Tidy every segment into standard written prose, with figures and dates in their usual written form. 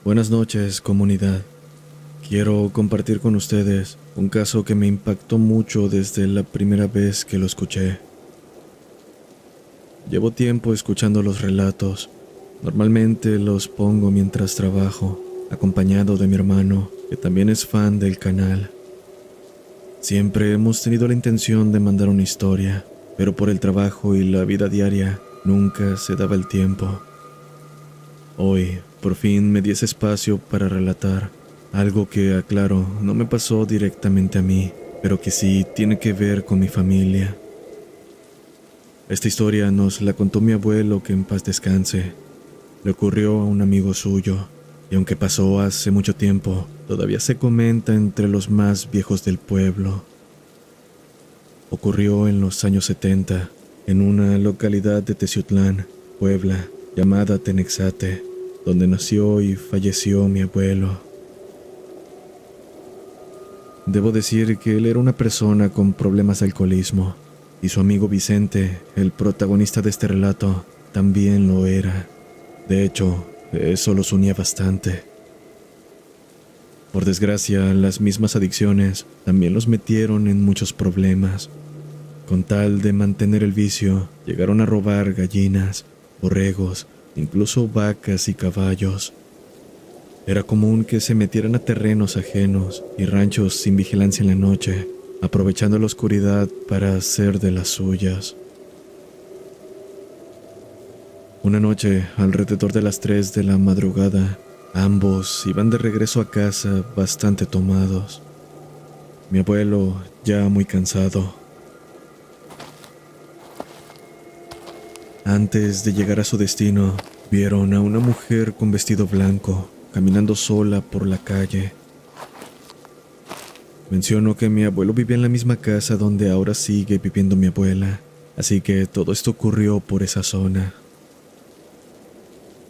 Buenas noches, comunidad. Quiero compartir con ustedes un caso que me impactó mucho desde la primera vez que lo escuché. Llevo tiempo escuchando los relatos. Normalmente los pongo mientras trabajo, acompañado de mi hermano, que también es fan del canal. Siempre hemos tenido la intención de mandar una historia, pero por el trabajo y la vida diaria nunca se daba el tiempo. Hoy, por fin, me di ese espacio para relatar algo que, aclaro, no me pasó directamente a mí, pero que sí tiene que ver con mi familia. Esta historia nos la contó mi abuelo, que en paz descanse. Le ocurrió a un amigo suyo, y aunque pasó hace mucho tiempo, todavía se comenta entre los más viejos del pueblo. Ocurrió en los años 70, en una localidad de Teciutlán, Puebla, llamada Tenexate, donde nació y falleció mi abuelo. Debo decir que él era una persona con problemas de alcoholismo, y su amigo Vicente, el protagonista de este relato, también lo era. De hecho, eso los unía bastante. Por desgracia, las mismas adicciones también los metieron en muchos problemas. Con tal de mantener el vicio, llegaron a robar gallinas, borregos, incluso vacas y caballos. Era común que se metieran a terrenos ajenos y ranchos sin vigilancia en la noche, aprovechando la oscuridad para hacer de las suyas. Una noche, alrededor de las 3 de la madrugada, ambos iban de regreso a casa bastante tomados. Mi abuelo, ya muy cansado. Antes de llegar a su destino, vieron a una mujer con vestido blanco, caminando sola por la calle. Menciono que mi abuelo vivía en la misma casa donde ahora sigue viviendo mi abuela, así que todo esto ocurrió por esa zona.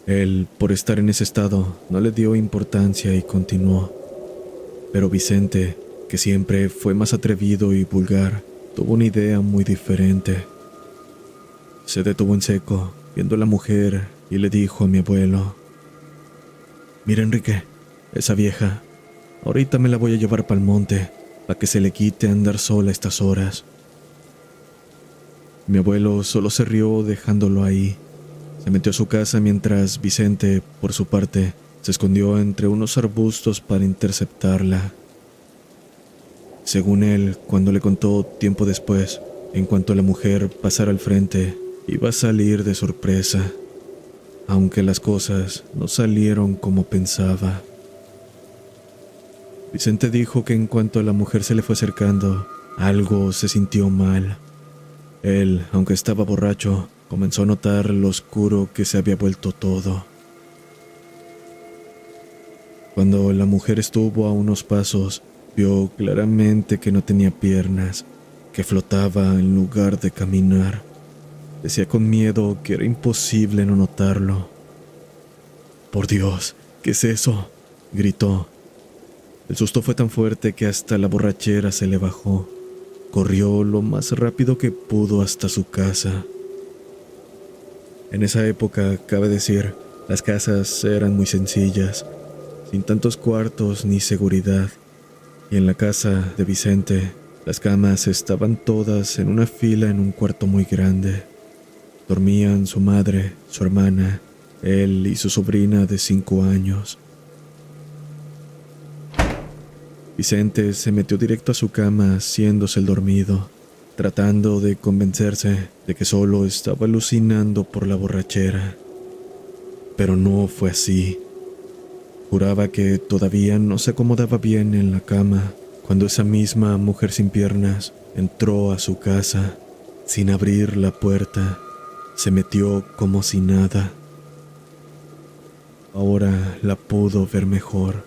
Él, por estar en ese estado, no le dio importancia y continuó. Pero Vicente, que siempre fue más atrevido y vulgar, tuvo una idea muy diferente. Se detuvo en seco, viendo a la mujer, y le dijo a mi abuelo: «Mira, Enrique, esa vieja, ahorita me la voy a llevar pa'l monte, para que se le quite andar sola a estas horas». Mi abuelo solo se rió dejándolo ahí. Se metió a su casa mientras Vicente, por su parte, se escondió entre unos arbustos para interceptarla. Según él, cuando le contó tiempo después, en cuanto la mujer pasara al frente, iba a salir de sorpresa, aunque las cosas no salieron como pensaba. Vicente dijo que en cuanto la mujer se le fue acercando, algo se sintió mal. Él, aunque estaba borracho, comenzó a notar lo oscuro que se había vuelto todo. Cuando la mujer estuvo a unos pasos, vio claramente que no tenía piernas, que flotaba en lugar de caminar. Decía con miedo que era imposible no notarlo. «¡Por Dios! ¿Qué es eso?», gritó. El susto fue tan fuerte que hasta la borrachera se le bajó. Corrió lo más rápido que pudo hasta su casa. En esa época, cabe decir, las casas eran muy sencillas, sin tantos cuartos ni seguridad. Y en la casa de Vicente, las camas estaban todas en una fila en un cuarto muy grande. Dormían su madre, su hermana, él y su sobrina de 5 años. Vicente se metió directo a su cama haciéndose el dormido, tratando de convencerse de que solo estaba alucinando por la borrachera. Pero no fue así. Juraba que todavía no se acomodaba bien en la cama cuando esa misma mujer sin piernas entró a su casa. Sin abrir la puerta, se metió como si nada. Ahora la pudo ver mejor.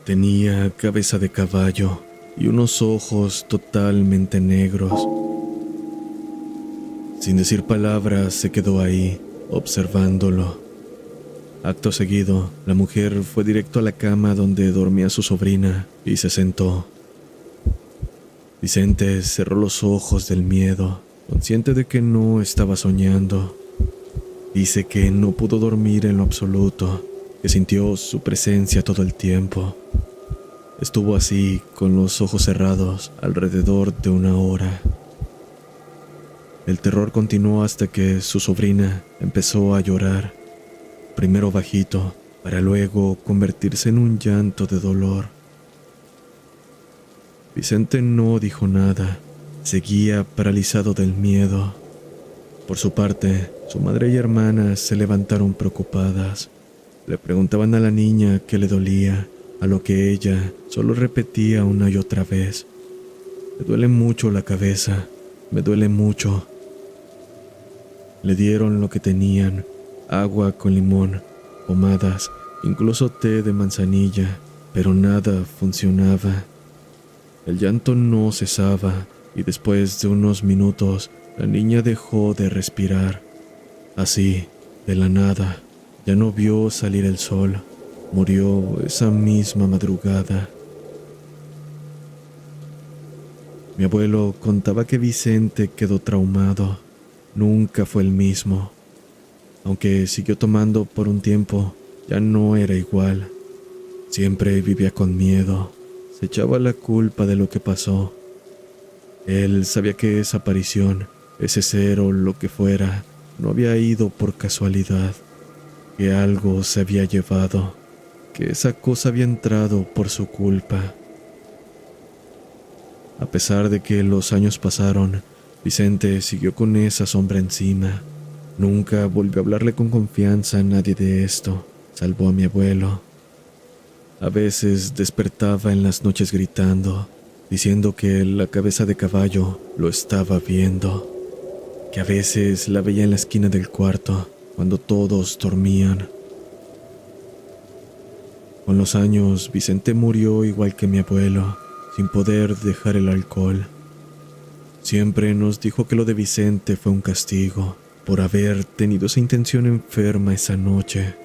Tenía cabeza de caballo y unos ojos totalmente negros. Sin decir palabras, se quedó ahí, observándolo. Acto seguido, la mujer fue directo a la cama donde dormía su sobrina y se sentó. Vicente cerró los ojos del miedo, consciente de que no estaba soñando. Dice que no pudo dormir en lo absoluto, que sintió su presencia todo el tiempo. Estuvo así, con los ojos cerrados, alrededor de 1 hora. El terror continuó hasta que su sobrina empezó a llorar, primero bajito, para luego convertirse en un llanto de dolor. Vicente no dijo nada, seguía paralizado del miedo. Por su parte, su madre y hermanas se levantaron preocupadas. Le preguntaban a la niña qué le dolía, a lo que ella solo repetía una y otra vez: "Me duele mucho la cabeza, me duele mucho". Le dieron lo que tenían: agua con limón, pomadas, incluso té de manzanilla, pero nada funcionaba. El llanto no cesaba y después de unos minutos la niña dejó de respirar. Así, de la nada, ya no vio salir el sol. Murió esa misma madrugada. Mi abuelo contaba que Vicente quedó traumado. Nunca fue el mismo. Aunque siguió tomando por un tiempo, ya no era igual. Siempre vivía con miedo. Se echaba la culpa de lo que pasó. Él sabía que esa aparición, ese ser o lo que fuera, no había ido por casualidad, que algo se había llevado, que esa cosa había entrado por su culpa. A pesar de que los años pasaron, Vicente siguió con esa sombra encima. Nunca volvió a hablarle con confianza a nadie de esto, salvo a mi abuelo. A veces despertaba en las noches gritando, diciendo que la cabeza de caballo lo estaba viendo, que a veces la veía en la esquina del cuarto, cuando todos dormían. Con los años, Vicente murió igual que mi abuelo, sin poder dejar el alcohol. Siempre nos dijo que lo de Vicente fue un castigo, por haber tenido esa intención enferma esa noche.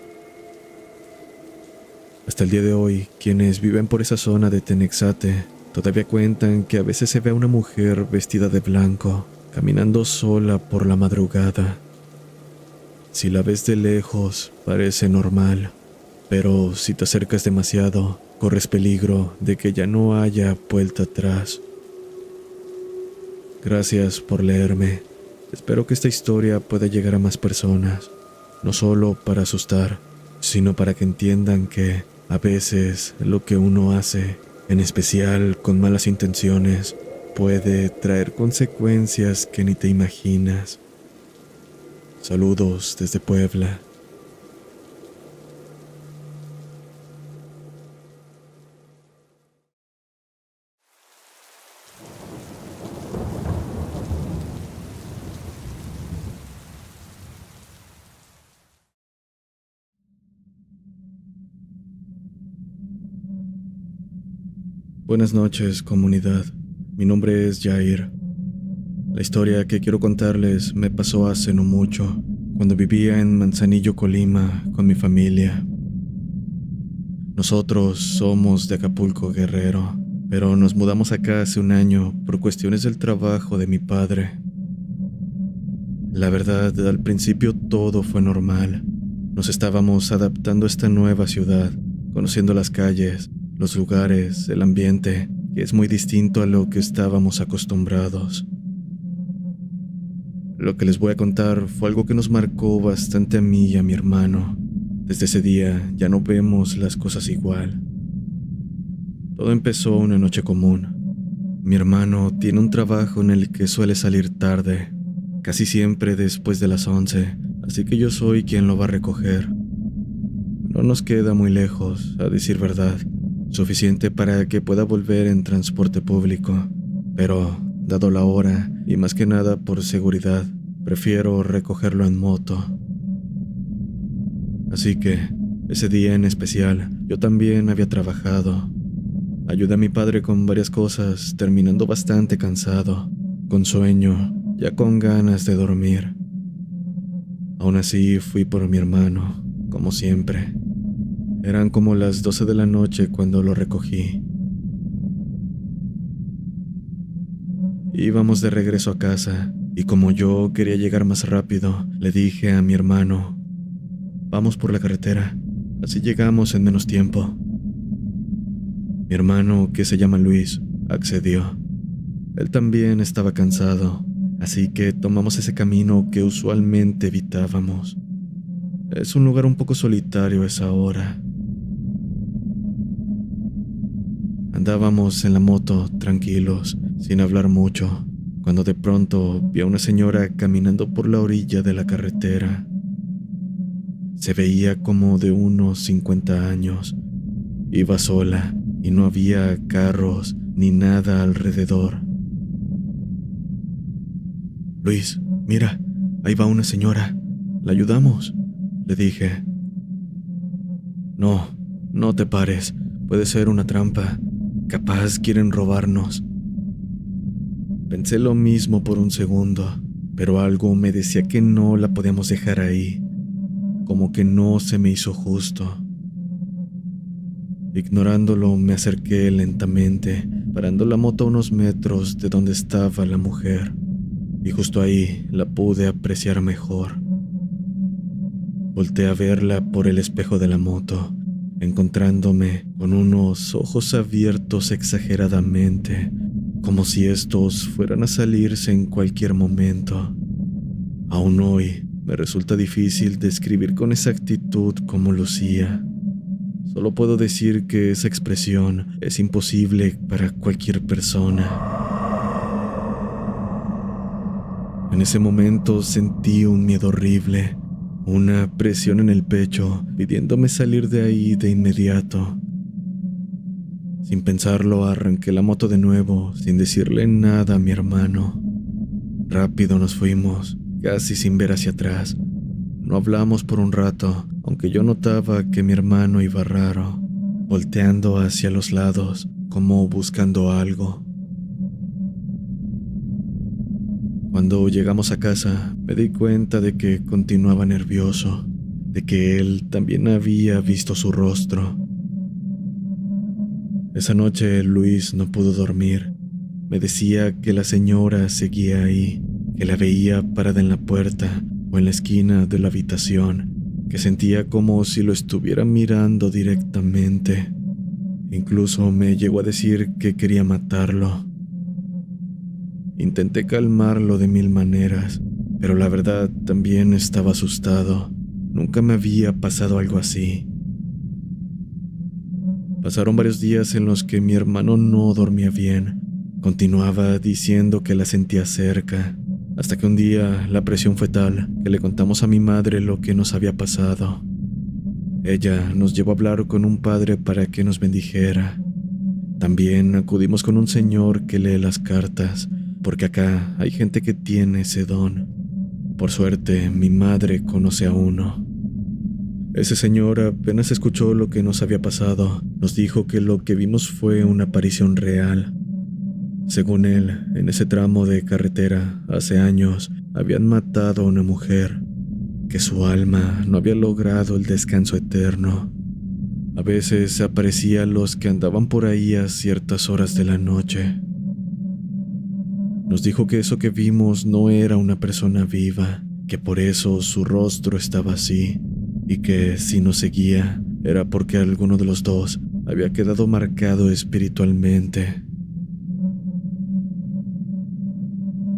Hasta el día de hoy, quienes viven por esa zona de Tenexate todavía cuentan que a veces se ve a una mujer vestida de blanco, caminando sola por la madrugada. Si la ves de lejos, parece normal, pero si te acercas demasiado, corres peligro de que ya no haya vuelta atrás. Gracias por leerme. Espero que esta historia pueda llegar a más personas, no solo para asustar, sino para que entiendan que a veces lo que uno hace, en especial con malas intenciones, puede traer consecuencias que ni te imaginas. Saludos desde Puebla. Buenas noches, comunidad. Mi nombre es Jair. La historia que quiero contarles me pasó hace no mucho, cuando vivía en Manzanillo, Colima, con mi familia. Nosotros somos de Acapulco, Guerrero, pero nos mudamos acá hace un año por cuestiones del trabajo de mi padre. La verdad, al principio todo fue normal. Nos estábamos adaptando a esta nueva ciudad, conociendo las calles, los lugares, el ambiente, que es muy distinto a lo que estábamos acostumbrados. Lo que les voy a contar fue algo que nos marcó bastante a mí y a mi hermano. Desde ese día ya no vemos las cosas igual. Todo empezó una noche común. Mi hermano tiene un trabajo en el que suele salir tarde, casi siempre después de las 11, así que yo soy quien lo va a recoger. No nos queda muy lejos, a decir verdad, suficiente para que pueda volver en transporte público, pero, dado la hora, y más que nada por seguridad, prefiero recogerlo en moto. Así que, ese día en especial, yo también había trabajado. Ayudé a mi padre con varias cosas, terminando bastante cansado, con sueño, ya con ganas de dormir. Aún así, fui por mi hermano, como siempre. Eran como las 12 de la noche cuando lo recogí. Íbamos de regreso a casa, y como yo quería llegar más rápido, le dije a mi hermano: "Vamos por la carretera". Así llegamos en menos tiempo. Mi hermano, que se llama Luis, accedió. Él también estaba cansado, así que tomamos ese camino que usualmente evitábamos. Es un lugar un poco solitario a esa hora. Andábamos en la moto, tranquilos, sin hablar mucho, cuando de pronto vi a una señora caminando por la orilla de la carretera. Se veía como de unos 50 años. Iba sola y no había carros ni nada alrededor. Luis, mira, ahí va una señora. ¿La ayudamos?, le dije. No, no te pares. Puede ser una trampa. Capaz quieren robarnos. Pensé lo mismo por un segundo, pero algo me decía que no la podíamos dejar ahí. Como que no se me hizo justo. Ignorándolo, me acerqué lentamente, parando la moto a unos metros de donde estaba la mujer, y justo ahí la pude apreciar mejor. Volté a verla por el espejo de la moto, encontrándome con unos ojos abiertos exageradamente, como si estos fueran a salirse en cualquier momento. Aún hoy me resulta difícil describir con exactitud cómo lucía. Solo puedo decir que esa expresión es imposible para cualquier persona. En ese momento sentí un miedo horrible, una presión en el pecho, pidiéndome salir de ahí de inmediato. Sin pensarlo, arranqué la moto de nuevo, sin decirle nada a mi hermano. Rápido nos fuimos, casi sin ver hacia atrás. No hablamos por un rato, aunque yo notaba que mi hermano iba raro, volteando hacia los lados, como buscando algo. Cuando llegamos a casa, me di cuenta de que continuaba nervioso, de que él también había visto su rostro. Esa noche Luis no pudo dormir. Me decía que la señora seguía ahí, que la veía parada en la puerta o en la esquina de la habitación, que sentía como si lo estuviera mirando directamente. Incluso me llegó a decir que quería matarlo. Intenté calmarlo de mil maneras, pero la verdad también estaba asustado. Nunca me había pasado algo así. Pasaron varios días en los que mi hermano no dormía bien. Continuaba diciendo que la sentía cerca, hasta que un día la presión fue tal que le contamos a mi madre lo que nos había pasado. Ella nos llevó a hablar con un padre para que nos bendijera. También acudimos con un señor que lee las cartas, porque acá hay gente que tiene ese don. Por suerte, mi madre conoce a uno. Ese señor apenas escuchó lo que nos había pasado. Nos dijo que lo que vimos fue una aparición real. Según él, en ese tramo de carretera, hace años, habían matado a una mujer, que su alma no había logrado el descanso eterno. A veces aparecía a los que andaban por ahí a ciertas horas de la noche. Nos dijo que eso que vimos no era una persona viva, que por eso su rostro estaba así, y que si nos seguía era porque alguno de los dos había quedado marcado espiritualmente.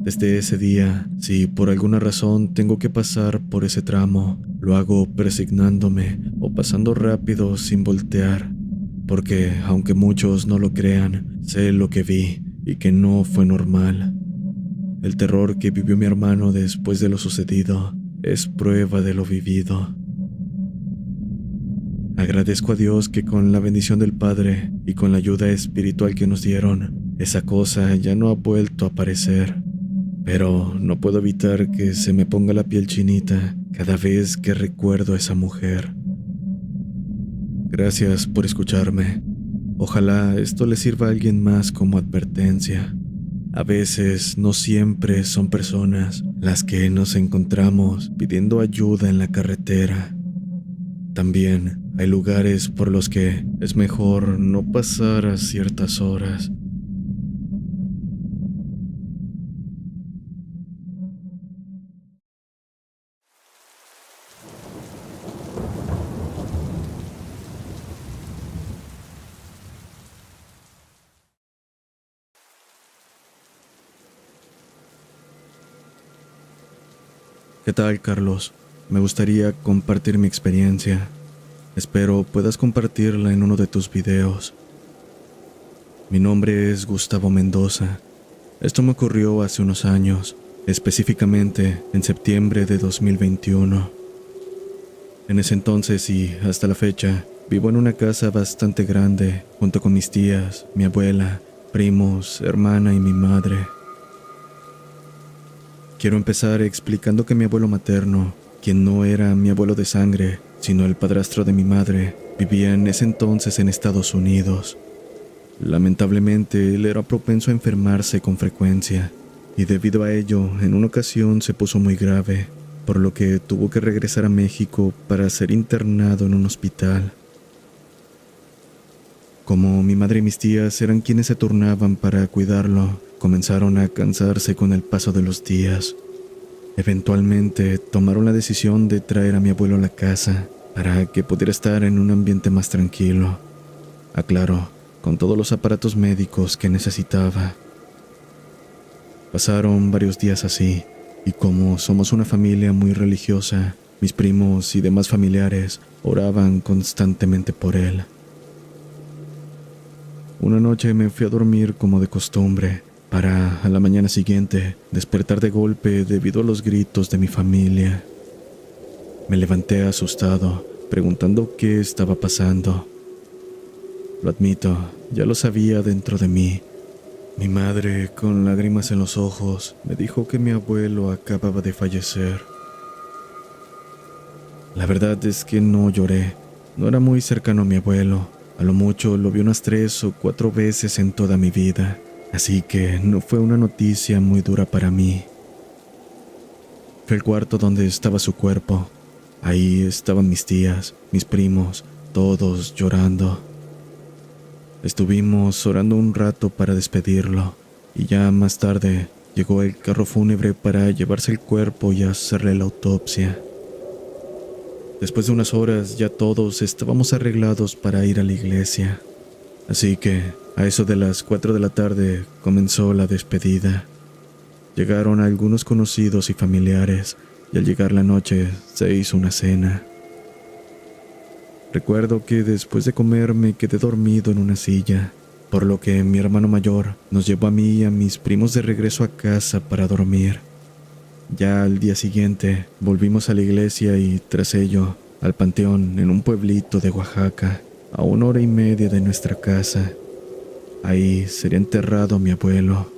Desde ese día, si por alguna razón tengo que pasar por ese tramo, lo hago persignándome o pasando rápido sin voltear, porque aunque muchos no lo crean, sé lo que vi y que no fue normal. El terror que vivió mi hermano después de lo sucedido es prueba de lo vivido. Agradezco a Dios que con la bendición del Padre y con la ayuda espiritual que nos dieron, esa cosa ya no ha vuelto a aparecer. Pero no puedo evitar que se me ponga la piel chinita cada vez que recuerdo a esa mujer. Gracias por escucharme. Ojalá esto le sirva a alguien más como advertencia. A veces no siempre son personas las que nos encontramos pidiendo ayuda en la carretera. También hay lugares por los que es mejor no pasar a ciertas horas. ¿Qué tal, Carlos? Me gustaría compartir mi experiencia. Espero puedas compartirla en uno de tus videos. Mi nombre es Gustavo Mendoza. Esto me ocurrió hace unos años, específicamente en septiembre de 2021. En ese entonces y hasta la fecha, vivo en una casa bastante grande, junto con mis tías, mi abuela, primos, hermana y mi madre. Quiero empezar explicando que mi abuelo materno, quien no era mi abuelo de sangre, sino el padrastro de mi madre, vivía en ese entonces en Estados Unidos. Lamentablemente, él era propenso a enfermarse con frecuencia, y debido a ello, en una ocasión se puso muy grave, por lo que tuvo que regresar a México para ser internado en un hospital. Como mi madre y mis tías eran quienes se turnaban para cuidarlo, comenzaron a cansarse con el paso de los días. Eventualmente tomaron la decisión de traer a mi abuelo a la casa para que pudiera estar en un ambiente más tranquilo. Aclaro, con todos los aparatos médicos que necesitaba. Pasaron varios días así, y como somos una familia muy religiosa, mis primos y demás familiares oraban constantemente por él. Una noche me fui a dormir como de costumbre, para a la mañana siguiente despertar de golpe debido a los gritos de mi familia. Me levanté asustado, preguntando qué estaba pasando. Lo admito, ya lo sabía dentro de mí. Mi madre, con lágrimas en los ojos, me dijo que mi abuelo acababa de fallecer. La verdad es que no lloré, no era muy cercano a mi abuelo. A lo mucho lo vi unas 3 o 4 veces en toda mi vida, así que no fue una noticia muy dura para mí. Fui al cuarto donde estaba su cuerpo. Ahí estaban mis tías, mis primos, todos llorando. Estuvimos orando un rato para despedirlo, y ya más tarde llegó el carro fúnebre para llevarse el cuerpo y hacerle la autopsia. Después de unas horas ya todos estábamos arreglados para ir a la iglesia, así que a eso de las 4 de la tarde comenzó la despedida. Llegaron algunos conocidos y familiares, y al llegar la noche se hizo una cena. Recuerdo que después de comer me quedé dormido en una silla, por lo que mi hermano mayor nos llevó a mí y a mis primos de regreso a casa para dormir. Ya al día siguiente volvimos a la iglesia y, tras ello, al panteón en un pueblito de Oaxaca, a 1 hora y media de nuestra casa. Ahí sería enterrado mi abuelo.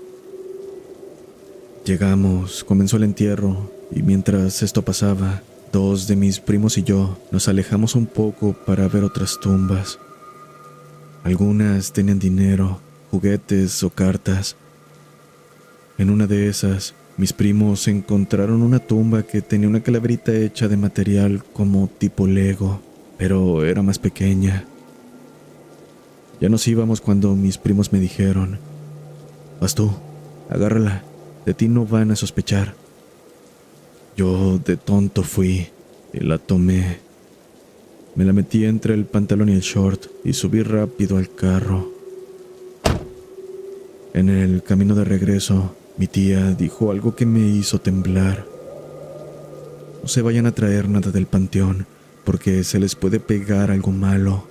Llegamos, comenzó el entierro, y mientras esto pasaba, 2 de mis primos y yo nos alejamos un poco para ver otras tumbas. Algunas tenían dinero, juguetes o cartas. En una de esas, mis primos encontraron una tumba que tenía una calaverita hecha de material como tipo Lego, pero era más pequeña. Ya nos íbamos cuando mis primos me dijeron: «Vas tú, agárrala, de ti no van a sospechar». Yo de tonto fui y la tomé. Me la metí entre el pantalón y el short y subí rápido al carro. En el camino de regreso, mi tía dijo algo que me hizo temblar. «No se vayan a traer nada del panteón, porque se les puede pegar algo malo».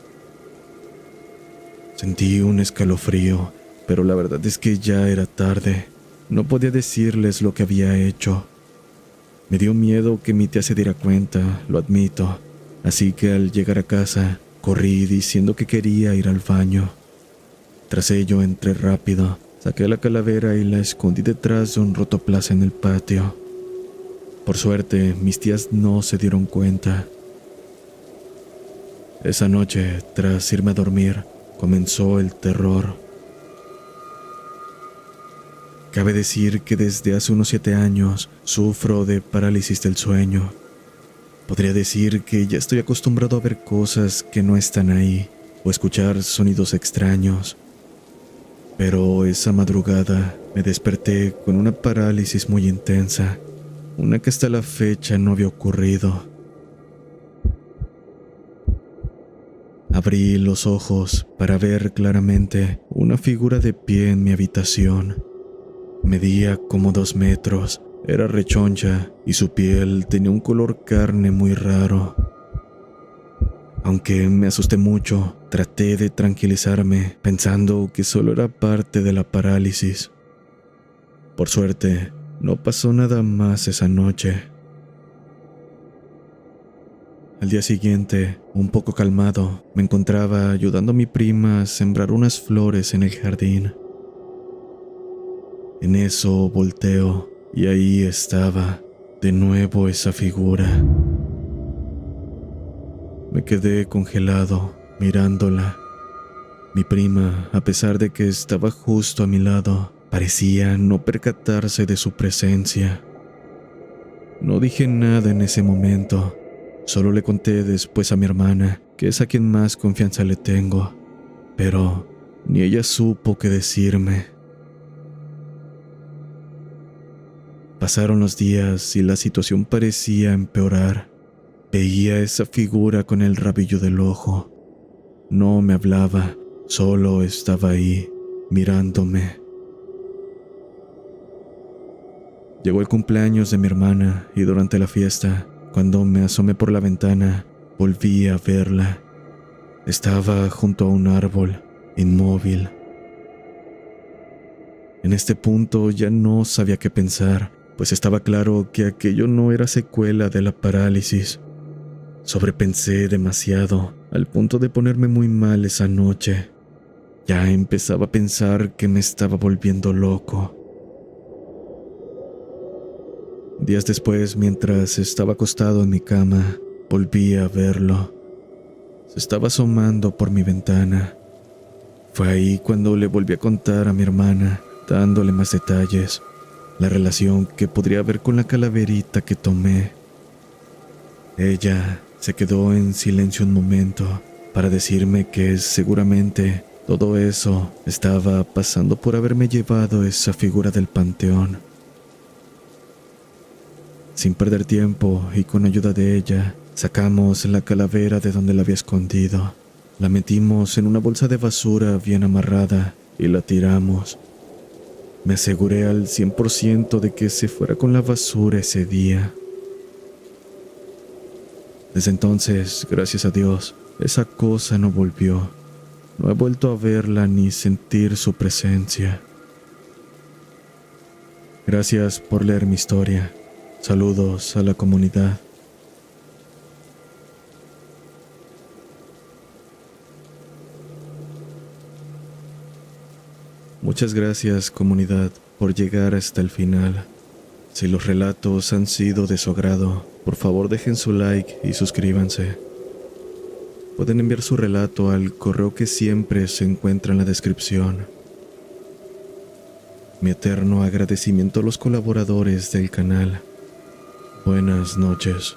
Sentí un escalofrío, pero la verdad es que ya era tarde. No podía decirles lo que había hecho. Me dio miedo que mi tía se diera cuenta, lo admito, así que al llegar a casa, corrí diciendo que quería ir al baño. Tras ello entré rápido, saqué la calavera y la escondí detrás de un rotoplas en el patio. Por suerte, mis tías no se dieron cuenta. Esa noche, tras irme a dormir, comenzó el terror. Cabe decir que desde hace unos 7 años sufro de parálisis del sueño. Podría decir que ya estoy acostumbrado a ver cosas que no están ahí o escuchar sonidos extraños. Pero esa madrugada me desperté con una parálisis muy intensa, una que hasta la fecha no había ocurrido. Abrí los ojos para ver claramente una figura de pie en mi habitación. Medía como 2 metros, Era rechoncha y su piel tenía un color carne muy raro. Aunque me asusté mucho, traté de tranquilizarme pensando que solo era parte de la parálisis. Por suerte, no pasó nada más esa noche. Al día siguiente, un poco calmado, me encontraba ayudando a mi prima a sembrar unas flores en el jardín. En eso volteo y ahí estaba, de nuevo esa figura. Me quedé congelado, mirándola. Mi prima, a pesar de que estaba justo a mi lado, parecía no percatarse de su presencia. No dije nada en ese momento, solo le conté después a mi hermana, que es a quien más confianza le tengo, pero ni ella supo qué decirme. Pasaron los días y la situación parecía empeorar. Veía esa figura con el rabillo del ojo. No me hablaba, solo estaba ahí, mirándome. Llegó el cumpleaños de mi hermana y durante la fiesta, cuando me asomé por la ventana, volví a verla. Estaba junto a un árbol, inmóvil. En este punto ya no sabía qué pensar, pues estaba claro que aquello no era secuela de la parálisis. Sobrepensé demasiado, al punto de ponerme muy mal esa noche. Ya empezaba a pensar que me estaba volviendo loco. Días después, mientras estaba acostado en mi cama, volví a verlo. Se estaba asomando por mi ventana. Fue ahí cuando le volví a contar a mi hermana, dándole más detalles, la relación que podría haber con la calaverita que tomé. Ella se quedó en silencio un momento para decirme que seguramente todo eso estaba pasando por haberme llevado esa figura del panteón. Sin perder tiempo y con ayuda de ella, sacamos la calavera de donde la había escondido. La metimos en una bolsa de basura bien amarrada y la tiramos. Me aseguré al 100% de que se fuera con la basura ese día. Desde entonces, gracias a Dios, esa cosa no volvió. No he vuelto a verla ni sentir su presencia. Gracias por leer mi historia. Saludos a la comunidad. Muchas gracias, comunidad, por llegar hasta el final. Si los relatos han sido de su agrado, por favor dejen su like y suscríbanse. Pueden enviar su relato al correo que siempre se encuentra en la descripción. Mi eterno agradecimiento a los colaboradores del canal. Buenas noches.